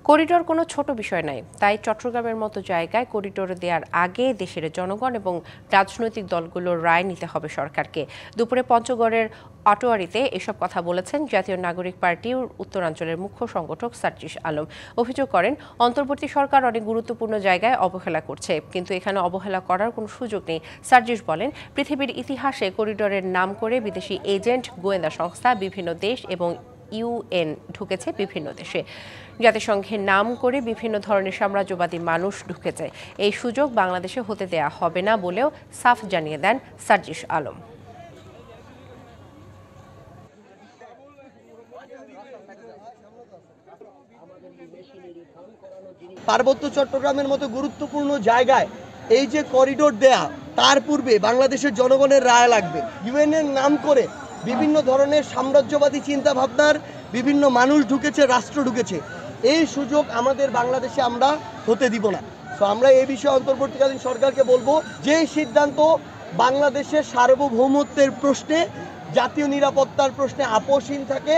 Corridor কোনো ছোট বিষয় নয়, তাই চট্টগ্রামের মতো জায়গায় করিডোর দেওয়ার আগে দেশের জনগণ এবং রাজনৈতিক দলগুলোর রায় নিতে হবে সরকারকে। দুপুরে পঞ্চগড়ের আটোয়ারীতে এসব কথা বলেছেন জাতীয় নাগরিক পার্টির উত্তরাঞ্চলের মুখ্য সংগঠক সার্জিস আলম। অভিযোগ করেন, অন্তর্বর্তী সরকার অনেক গুরুত্বপূর্ণ জায়গায় অবহেলা করছে, কিন্তু এখানে অবহেলা করার কোনো সুযোগ নেই। সার্জিস বলেন, পৃথিবীর ইতিহাসে করিডোরের নাম করে বিদেশি এজেন্ট, গোয়েন্দা সংস্থা, বিভিন্ন দেশ এবং ইউএন ঢুকেছে বিভিন্ন দেশে। জাতিসংঘের নাম করে বিভিন্ন ধরনের সাম্রাজ্যবাদী মানুষ ঢুকেছে। এই সুযোগ বাংলাদেশে হতে দেয়া হবে না বলেও সাফ জানিয়ে দেন সার্জিস আলম। পার্বত্য চট্টগ্রামের মতো গুরুত্বপূর্ণ জায়গায় এই যে করিডোর দেয়া, তার পূর্বে বাংলাদেশের জনগণের রায় লাগবে। ইউএনের নাম করে বিভিন্ন ধরনের সাম্রাজ্যবাদী চিন্তা ভাবনার বিভিন্ন মানুষ ঢুকেছে, রাষ্ট্র ঢুকেছে। এই সুযোগ আমাদের বাংলাদেশে আমরা হতে দিব না। তো আমরা এই বিষয়ে অন্তর্বর্তীকালীন সরকারকে বলবো, যে সিদ্ধান্ত বাংলাদেশের সার্বভৌমত্বের প্রশ্নে, জাতীয় নিরাপত্তার প্রশ্নে আপোষহীন থাকে,